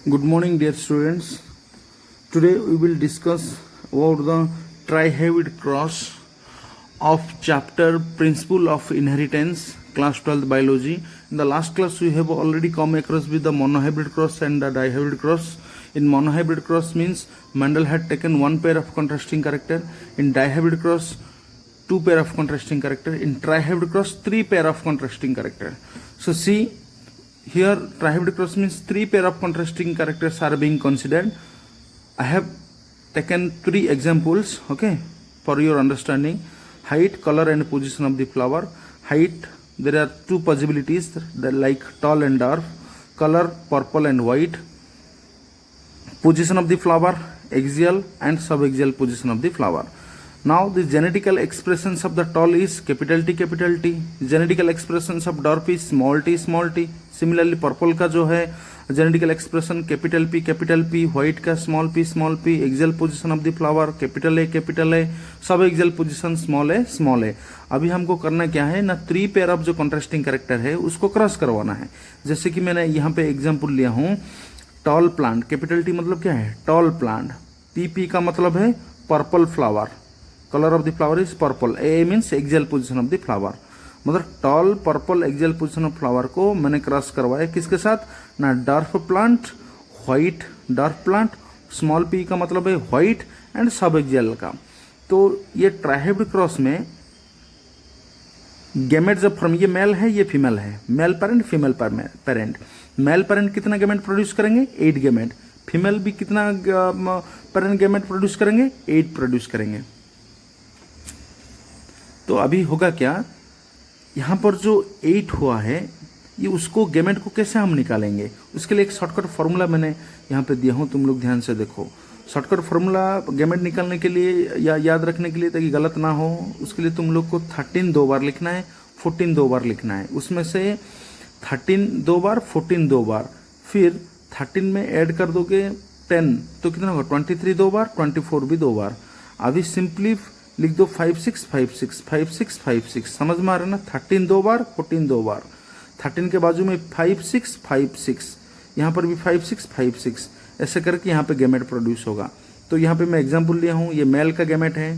Good morning, dear students. Today we will discuss about the tri-hybrid cross of chapter Principle of Inheritance, class 12 biology. In the last class we have already come across with the monohybrid cross and the dihybrid cross. In monohybrid cross means Mendel had taken one pair of contrasting character. In dihybrid cross, two pair of contrasting character. In trihybrid cross, three pair of contrasting character. So see, here trihybrid cross means three pair of contrasting characters are being considered. I have taken three examples, okay, for your understanding. Height, color and position of the flower. Height, there are two possibilities, that like tall and dwarf. Color, purple and white. Position of the flower, axial and subaxial position of the flower. Now the genetical expressions of the tall is capital T capital T. Genetical expressions of dwarf is small t small t. Similarly purple का जो है genetical expression capital P, white का small P, axial position of the flower capital A, सब axial position small ए. अभी हमको करना क्या है ना, थ्री पेयर ऑफ जो कॉन्ट्रास्टिंग कैरेक्टर है उसको क्रॉस करवाना है. जैसे कि मैंने यहाँ पे एग्जांपल लिया हूँ, टॉल प्लांट, कैपिटल टी मतलब क्या है, टॉल प्लांट. पी का मतलब है purple flower, colour of the flower is purple. A means axial position of the flower, मतलब tall purple axial position of flower को मैंने क्रॉस करवाया किसके साथ ना, dark plant, white dark plant, small P का मतलब है व्हाइट एंड सब एक्सियल का. तो ये ट्राइहाइब्रिड क्रॉस में गैमेट जब फ्रॉम, ये मेल है ये फीमेल है, male parent female parent. Male parent कितना गैमेट प्रोड्यूस करेंगे, 8 गैमेट. फीमेल भी कितना पेरेंट गैमेट प्रोड्यूस करेंगे, 8 प्रोड्यूस करेंगे. तो अभी होगा क्या, यहाँ पर जो 8 हुआ है ये उसको गैमेट को कैसे हम निकालेंगे, उसके लिए एक शॉर्टकट फार्मूला मैंने यहाँ पे दिया हूँ, तुम लोग ध्यान से देखो. शॉर्टकट फार्मूला गैमेट निकालने के लिए या याद रखने के लिए ताकि गलत ना हो, उसके लिए तुम लोग को 13 दो बार लिखना है, 14 दो बार लिखना है. उसमें से 13 दो बार, 14 दो बार, फिर 13 में ऐड कर दोगे 10 तो कितना होगा, 23 दो बार, 24 भी दो बार. अभी सिंपली लिख दो 5 6 5 6 5 6 5 6. समझ में आ रहा है ना, 13 दो बार, 14 दो बार, 13 के बाजू में 5 6 5 6, यहाँ पर भी 5 6 5 6, ऐसे करके यहाँ पे गैमेट प्रोड्यूस होगा. तो यहाँ पे मैं एग्जांपल लिया हूँ, ये मेल का गैमेट है,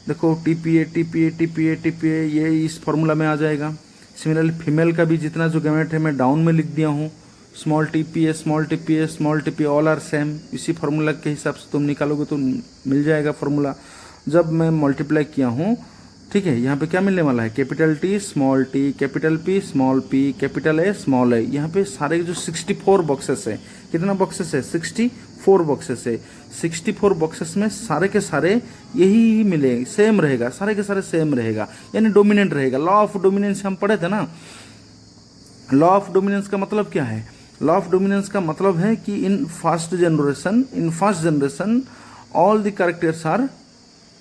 देखो टीपीए, ये इस फॉर्मूला में आ जाएगा. सिमिलरली फीमेल का भी जितना जो गैमेट है मैं डाउन में लिख दिया हूँ, small TPA all are same. इसी फार्मूला के हिसाब से तुम निकालोगे तो मिल जाएगा फार्मूला. जब मैं मल्टीप्लाई किया हूँ, ठीक है, यहाँ पे क्या मिलने वाला है, capital T small T, capital P small P, capital A small A. यहाँ पे सारे जो 64 बॉक्सेस है, कितना बॉक्सेस है, 64 बॉक्सेस है. 64 बॉक्सेस में सारे के सारे यही मिले, सेम रहेगा, सारे के सारे सेम रहेगा, यानी डोमिनेंट रहेगा. लॉ ऑफ डोमिनेंस हम पढ़े थे ना. लॉ ऑफ डोमिनेंस का मतलब क्या है, लॉ ऑफ डोमिनेंस का मतलब है कि in first generation all the characters are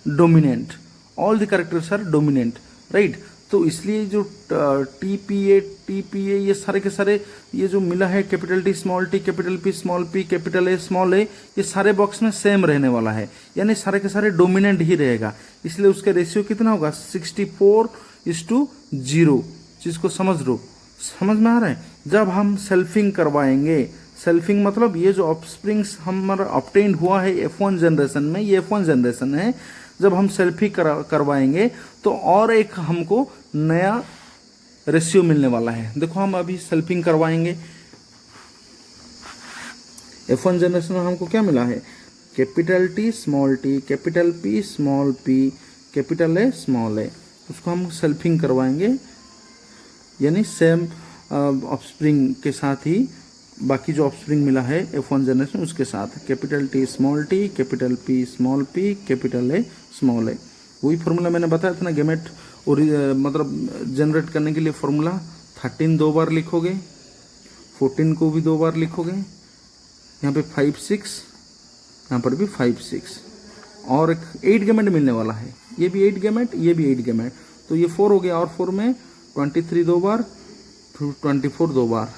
dominant, all the characters are dominant, right. तो इसलिए जो टीपीए ये सारे के सारे ये जो मिला है, capital T small T, capital P small P, capital A small A, ये सारे बॉक्स में सेम रहने वाला है, यानी सारे के सारे डोमिनेंट ही रहेगा. इसलिए उसका रेशियो कितना होगा, 64:0. चीज को समझ लो, समझ में आ रहा है. जब हम सेल्फिंग करवाएंगे, सेल्फिंग मतलब ये जो ऑफस्प्रिंग्स हमारा ऑब्टेन्ड हुआ है F1 जनरेशन में, ये F1 जनरेशन है, जब हम सेल्फी करवाएंगे तो और एक हमको नया रेशियो मिलने वाला है. देखो हम अभी सेल्फिंग करवाएंगे, F1 जनरेशन में हमको क्या मिला है, capital T small T, capital P small P, capital A small A. उसको हम सेल्फिंग करवाएंगे, यानी सेम ऑफस्प्रिंग के साथ ही बाकी जो ऑफस्प्रिंग मिला है F1 जनरेशन उसके साथ, capital T small T, capital P small P, capital A small A. वही फॉर्मूला मैंने बताया था ना, गैमेट और मतलब जनरेट करने के लिए फॉर्मूला 13 दो बार लिखोगे, 14 को भी दो बार लिखोगे, यहाँ पे 5 6, यहाँ पर भी 5 6, और 8 गैमेट मिलने वाला है. ये भी 8 गैमेट, ये भी 8 गैमेट, तो ये 4 हो गया, और 4 में 23 दो बार, 24 दो बार,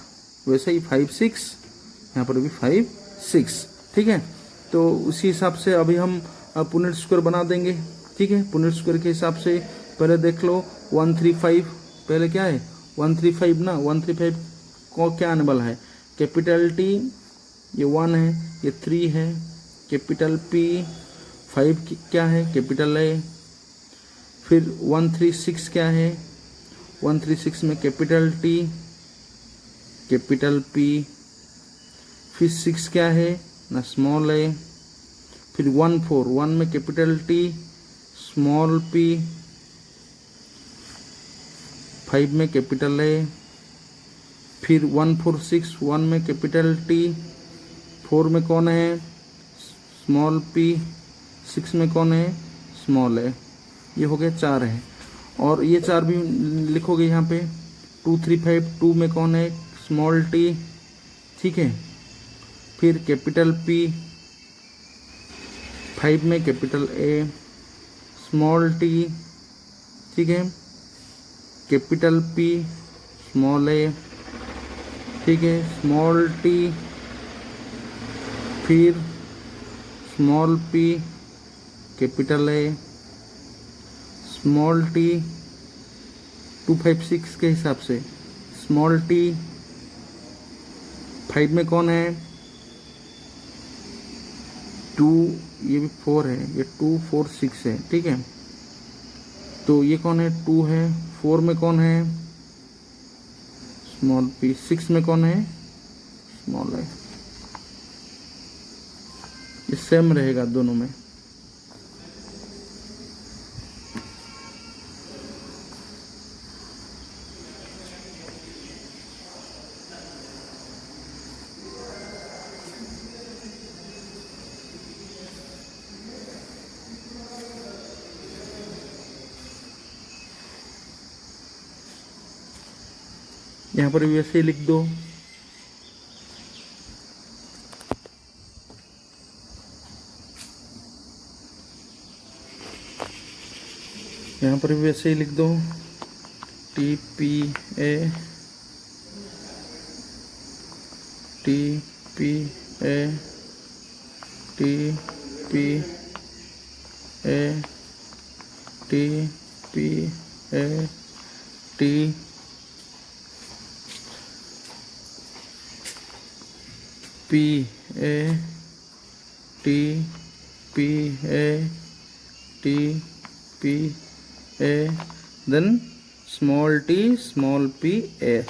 वैसे ही 5 6, यहाँ पर भी 5 6, ठीक है. तो उसी हिसाब से अभी हम पुनेट स्क्वायर बना देंगे, ठीक है. पुनेट स्क्वायर के हिसाब से पहले देख लो, 135 पहले क्या है, 135 ना, 135 को क्या आने वाला है, कैपिटल टी ये 1 है, ये 3 है, कैपिटल P, 5 क्या है, कैपिटल A, फिर 136 क्या है, 136 में कैपिटल T, कैपिटल P, फिर 6 क्या है ना, स्मॉल a, फिर 1 में कैपिटल T, स्मॉल p, 5 में कैपिटल A, फिर 146 1 में कैपिटल T, 4 में कौन है, स्मॉल p, 6 में कौन है, स्मॉल a। ये हो गया 4 है, और ये 4 भी लिखोगे यहाँ पे। 2 3 5 2 में कौन है, स्मॉल t, ठीक है। फिर कैपिटल P, 5 में कैपिटल A, स्मॉल t, ठीक है, कैपिटल P, स्मॉल a, ठीक है, स्मॉल t, फिर small p, capital A, small t, 256 के हिसाब से स्मॉल t, 5 में कौन है, 2, ये भी 4 है, ये 2 4 6 है, ठीक है। तो ये कौन है, 2 है, 4 में कौन है, स्मॉल p, 6 में कौन है, स्मॉल है। ये सेम रहेगा दोनों में। यहाँ पर भी वैसे ही लिख दो। यहाँ पर भी वैसे ही लिख दो, TPA TPA TPA TPA T P A T P A T P A, then small t small p a.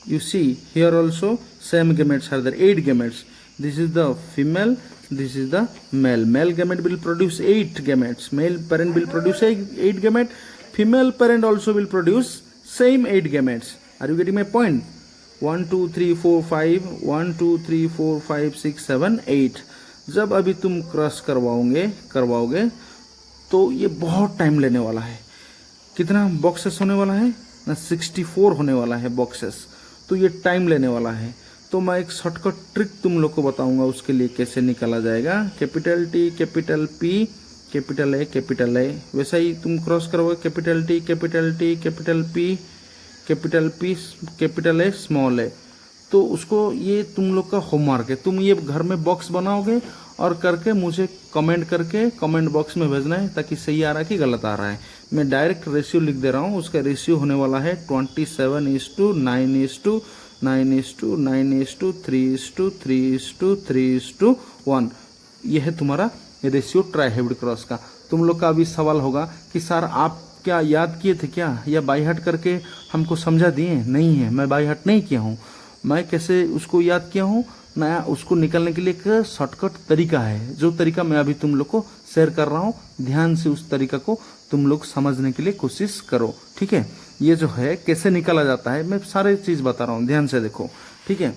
You see here also same gametes are there, 8 gametes. This is the female, this is the male. Male gamete will produce 8 gametes. Male parent will produce 8 gametes. Female parent also will produce same 8 gametes. Are you getting my point? 1 2 3 4 5 1 2 3 4 5 6 7 8। जब अभी तुम cross करवाओगे तो ये बहुत time लेने वाला है। कितना बॉक्सेस होने वाला है ना, 64 होने वाला है बॉक्सेस, तो ये टाइम लेने वाला है। तो मैं एक शॉर्टकट ट्रिक तुम लोग को बताऊंगा उसके लिए कैसे निकाला जाएगा। Capital T capital P capital A, वैसा ही तुम क्रॉस करोगे, capital T capital P capital A small a। तो उसको ये तुम लोग का होमवर्क है, तुम ये घर में बॉक्स बनाओगे और करके मुझे कमेंट करके कमेंट बॉक्स में भेजना है, ताकि सही आ रहा है कि गलत आ रहा है। मैं डायरेक्ट रेशियो लिख दे रहा हूँ, उसका रेशियो होने वाला है 27:9:9:3:3:3:1। यह है तुम्हारा रेशियो ट्राई हाइब्रिड क्रॉस का। तुम लोग का अभी सवाल होगा कि सर आप क्या याद किए थे क्या, या बाई हार्ट करके हमको समझा दिए? नहीं है, मैं बाई हार्ट नहीं किया हूँ। मैं कैसे उसको याद किया हूँ, नया उसको निकलने के लिए एक शॉर्टकट तरीका है, जो तरीका मैं अभी तुम लोग को शेयर कर रहा हूँ। ध्यान से उस तरीका को तुम लोग समझने के लिए कोशिश करो, ठीक है। ये जो है कैसे निकाला जाता है, मैं सारे चीज़ बता रहा हूँ, ध्यान से देखो, ठीक है।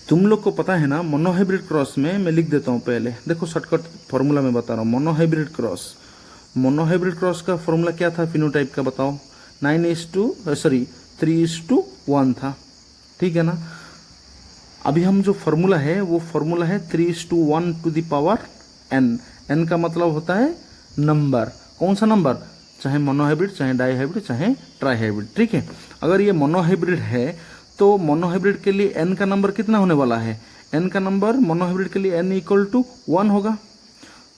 तुम लोग को पता है ना, मोनोहाइब्रिड क्रॉस में मैं लिख देता हूँ पहले, देखो शॉर्टकट फॉर्मूला में बता रहा हूँ। मोनोहाइब्रिड क्रॉस का फॉर्मूला क्या था फिनोटाइप का, बताओ? 3:1 था, ठीक है ना। अभी हम जो फॉर्मूला है वो फॉर्मूला है 3:1 n का मतलब होता है नंबर। कौन सा नंबर? चाहे मोनोहाइब्रिड, चाहे डाईहाइब्रिड, चाहे ट्राईहाइब्रिड, ठीक है। अगर ये मोनोहाइब्रिड है तो मोनोहाइब्रिड के लिए n का नंबर कितना होने वाला है? n का नंबर मोनोहाइब्रिड के लिए n = 1 होगा।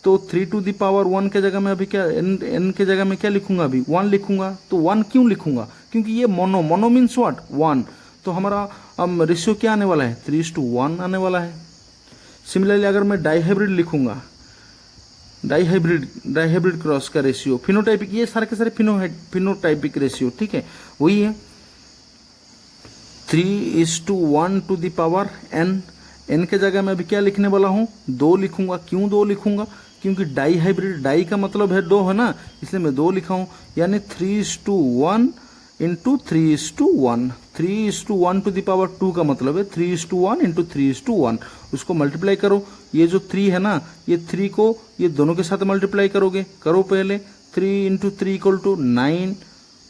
तो 3⁻1 के जगह में अभी क्या n के जगह में क्या लिखूंगा? अभी 1 लिखूंगा। तो 1 क्यों लिखूंगा? क्योंकि ये मोनो मीन्स व्हाट? 1। तो हमारा रेशियो क्या आने वाला है, 3:1 आने वाला है। सिमिलरली अगर मैं डाईहाइब्रिड लिखूंगा, डाईहाइब्रिड क्रॉस का रेशियो, फिनोटाइपिक, ये सारे के सारे फिनोटाइपिक रेशियो, ठीक है, वही है 3:1 to the power n। n के जगह मैं अभी क्या लिखने वाला हूँ, 2 लिखूंगा। क्यों 2 लिखूंगा, क्योंकि डाईहाइब्रिड, डाई का मतलब है 2 है ना, इसलिए मैं 2 लिखा हूँ। यानी 3:1 इंटू 3:1, 3:1 टू द पावर 2 का मतलब है 3:1 इंटू 3:1। उसको मल्टीप्लाई करो, ये जो 3 है ना, ये 3 को ये दोनों के साथ मल्टीप्लाई करोगे, करो पहले। 3 इंटू 3 इक्वल टू 9,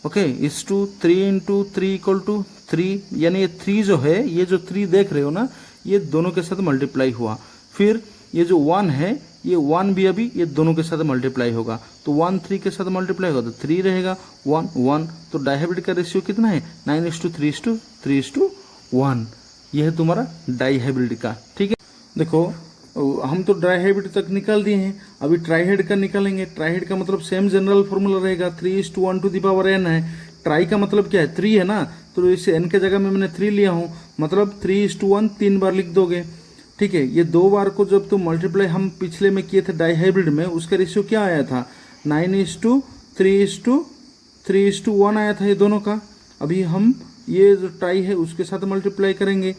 ओके, इस टू 3 इंटू 3 इक्वल टू 3, यानी ये 3 जो है, ये जो 3 देख रहे हो ना, ये दोनों के साथ मल्टीप्लाई हुआ। फिर ये जो 1 है, ये 1 भी अभी ये दोनों के साथ मल्टीप्लाई होगा, तो 1 3 के साथ मल्टीप्लाई होगा तो 3 रहेगा, 1 1। तो डाईहाइब्रिड का रेशियो कितना है, 9:3:3:1। ये है तुम्हारा डाईहाइब्रिड का, ठीक है। देखो हम तो डाईहाइब्रिड तक निकाल दिए हैं, अभी ट्राईहाइड का निकालेंगे। ट्राईहाइड का मतलब सेम जनरल फॉर्मूला रहेगा, 3:1 टू द पावर n है। ट्राई का मतलब क्या है, 3 है ना, तो इसे n के जगह में मैंने 3 लिया हूँ, मतलब 3:1 3 बार लिख दोगे, ठीक है। ये 2 बार को जब तुम मल्टीप्लाई हम पिछले में किए थे डाईहाइब्रिड में, उसका रेशियो क्या आया था, 9:3:3:1 आया था ये दोनों का। अभी हम ये जो ट्राई है उसके साथ मल्टीप्लाई करेंगे।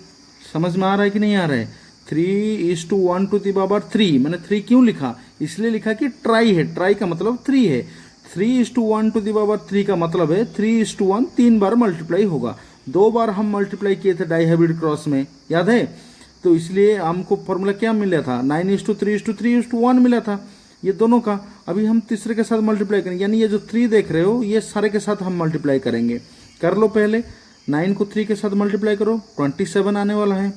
समझ में आ रहा है कि नहीं आ रहा है, 3:1 टू द पावर 3, मैंने 3 क्यों लिखा, इसलिए लिखा कि ट्राई है, ट्राई का मतलब 3 है। 3:1 टू द पावर 3 का मतलब है 3:1 3 बार मल्टीप्लाई होगा। 2 बार हम मल्टीप्लाई किए थे डाईहाइब्रिड क्रॉस में, याद है, तो इसलिए हमको फॉर्मूला क्या मिला था, 9:3:3:1 मिला था ये दोनों का। अभी हम तीसरे के साथ मल्टीप्लाई करेंगे, यानी ये जो 3 देख रहे हो, ये सारे के साथ हम मल्टीप्लाई करेंगे। कर लो पहले, 9 को 3 के साथ मल्टीप्लाई करो, 27 आने वाला है।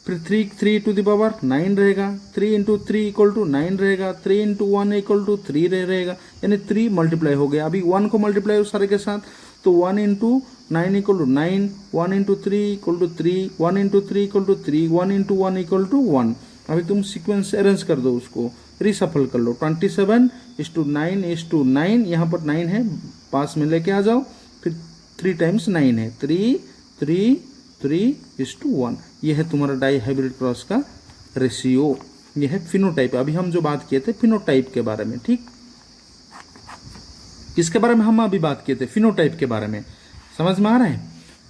फिर 3 टू द पावर 9 रहेगा, 3 इंटू 3 इक्वल टू 9 रहेगा, 3 इंटू 1 इक्वल टू 3 रहेगा, यानी 3 मल्टीप्लाई हो गया। अभी 1 को मल्टीप्लाई हो सारे के साथ, तो 1 into 9 equal to 9, 1 into 3 equal to 3, 1 into 3 equal to 3, 1 into 1 equal to 1। अभी तुम सीक्वेंस अरेंज कर दो, उसको रिसफल कर लो, 27:9:9, यहाँ पर 9 है, पास में लेके आ जाओ, फिर 3 टाइम्स 9 है, 3 3 3:1। ये है तुम्हारा डाईहाइब्रिड क्रॉस का रेशियो, ये है फिनोटाइप। अभी हम जो बात किए थे फिनोटाइप के बारे में, ठीक, किसके बारे में हम अभी बात किए थे, फिनोटाइप के बारे में, समझ में आ रहा है।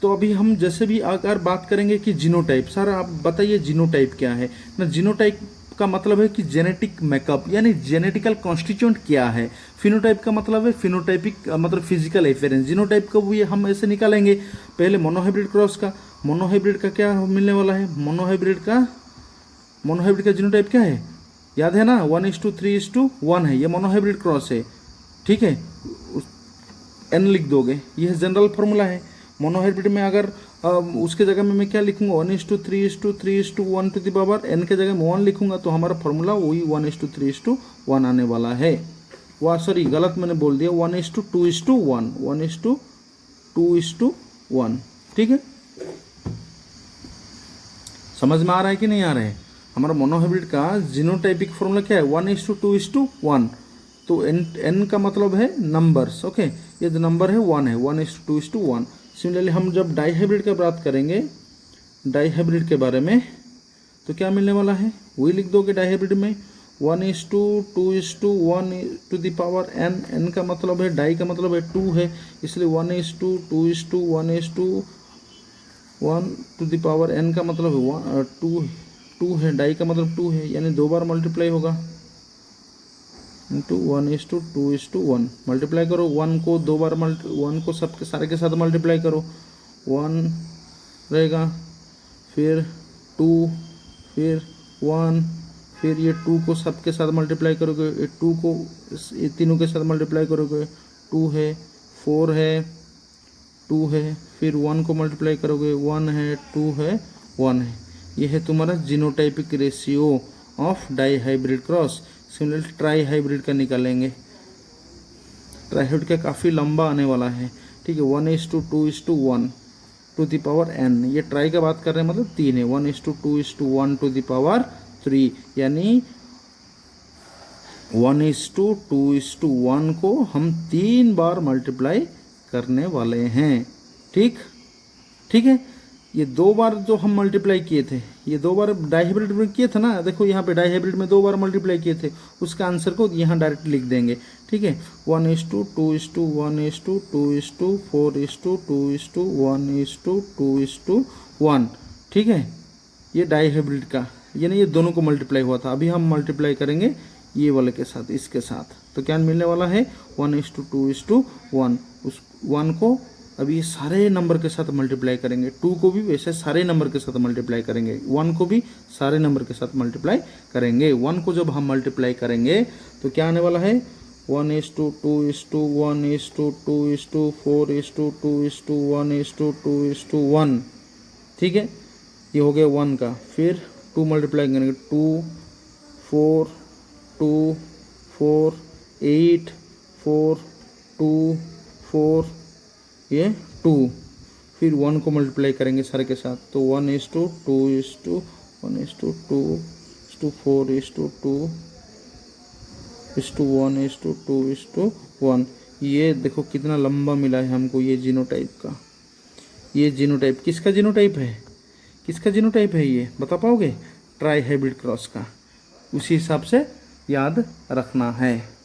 तो अभी हम जैसे भी अगर बात करेंगे कि जीनोटाइप, सर आप बताइए जीनोटाइप क्या है ना। जीनोटाइप का मतलब है कि जेनेटिक मेकअप, यानी जेनेटिकल कॉन्स्टिट्यूएंट क्या है। फिनोटाइप का मतलब है फिनोटाइपिक मतलब फिजिकल एफियरेंस। जीनोटाइप का वो ये हम ऐसे निकालेंगे, पहले मोनोहाइब्रिड क्रॉस का, मोनोहाइब्रिड का क्या मिलने वाला है, मोनोहाइब्रिड का जीनोटाइप क्या है, याद है ना, 1:3:1 है, ये मोनोहाइब्रिड क्रॉस है, ठीक है, n लिख दोगे, यह जनरल फॉर्मूला है। मोनोहाइब्रिड में अगर उसके जगह में मैं क्या लिखूंगा, 1:3:3:1 टू द पावर n के जगह में 1 लिखूंगा, तो हमारा फॉर्मूला वही 1:3:1 आने वाला है। वाह सॉरी, गलत मैंने बोल दिया, 1:2:1, 1:2:1, ठीक है। समझ में आ रहा है कि नहीं आ रहा है। हमारा मोनोहाइब्रिड का जीनोटाइपिक फॉर्मूला क्या है, 1:2:1। तो n का मतलब है नंबर्स, ओके, ये जो नंबर है 1 है, 1:2:1। सिमिलरली हम जब डाईहाइब्रिड का बात करेंगे, डाईहाइब्रिड के बारे में, तो क्या मिलने वाला है, वही लिख दोगे डाईहाइब्रिड में, 1:2:1 to the power n। n का मतलब है, डाई का मतलब है 2 है, इसलिए 1:2:1 टू द पावर n का मतलब है 2 है, डाई का मतलब 2 है, यानी 2 बार मल्टीप्लाई होगा, इंटू 1:2:1 मल्टीप्लाई करो, 1 को 2 बार 1 को सबके सारे के साथ मल्टीप्लाई करो, 1 रहेगा, फिर 2, फिर 1, फिर ये 2 को सबके साथ मल्टीप्लाई करोगे, ये 2 को ये तीनों के साथ मल्टीप्लाई करोगे, 2 है, 4 है, 2 है, फिर 1 को मल्टीप्लाई करोगे, 1 है, 2 है, 1 है। ये है तुम्हारा genotypic ratio of dihybrid cross. Similarly try hybrid का निकालेंगे, ट्राई हाइब्रिड का काफ़ी लंबा आने वाला है, ठीक है, 1:2:1 टू द पावर n। ये ट्राई का बात कर रहे हैं, मतलब 3 है, 1:2:1 टू द पावर 3, यानी 1:2:1 को हम 3 बार मल्टीप्लाई करने वाले हैं, ठीक है। ये 2 बार जो हम मल्टीप्लाई किए थे, ये 2 बार डाइहाइब्रिड में किए थे ना, देखो यहाँ पे डाइहाइब्रिड में 2 बार मल्टीप्लाई किए थे, उसका आंसर को यहाँ डायरेक्ट लिख देंगे। ठीक है, 1:2:2:4:2:4:2:1:2:1। ठीक है, ये डाइहाइब्रिड का, यानी ये दोनों को मल्टीप्लाई हुआ था। अभी हम मल्टीप्लाई करेंगे ये वाले के साथ, इसके साथ, तो क्या मिलने वाला है 1:2:1। उस 1 को अभी ये सारे नंबर के साथ मल्टीप्लाई करेंगे, 2 को भी वैसे सारे नंबर के साथ मल्टीप्लाई करेंगे, 1 को भी सारे नंबर के साथ मल्टीप्लाई करेंगे। 1 को जब हम मल्टीप्लाई करेंगे तो क्या आने वाला है 1:2:1:2:4:2:1:2:1। ठीक है, ये हो गया 1 का। फिर 2 मल्टीप्लाई करेंगे, 2 4 2 4 8 4 2 4, ये 2। फिर 1 को मल्टीप्लाई करेंगे सारे के साथ, तो 1:2:1:2:2:1:1। ये देखो कितना लंबा मिला है हमको ये जीनोटाइप का। ये जीनोटाइप किसका जीनोटाइप है, किसका जीनोटाइप है ये बता पाओगे? ट्राई हाइब्रिड क्रॉस का। उसी हिसाब से याद रखना है।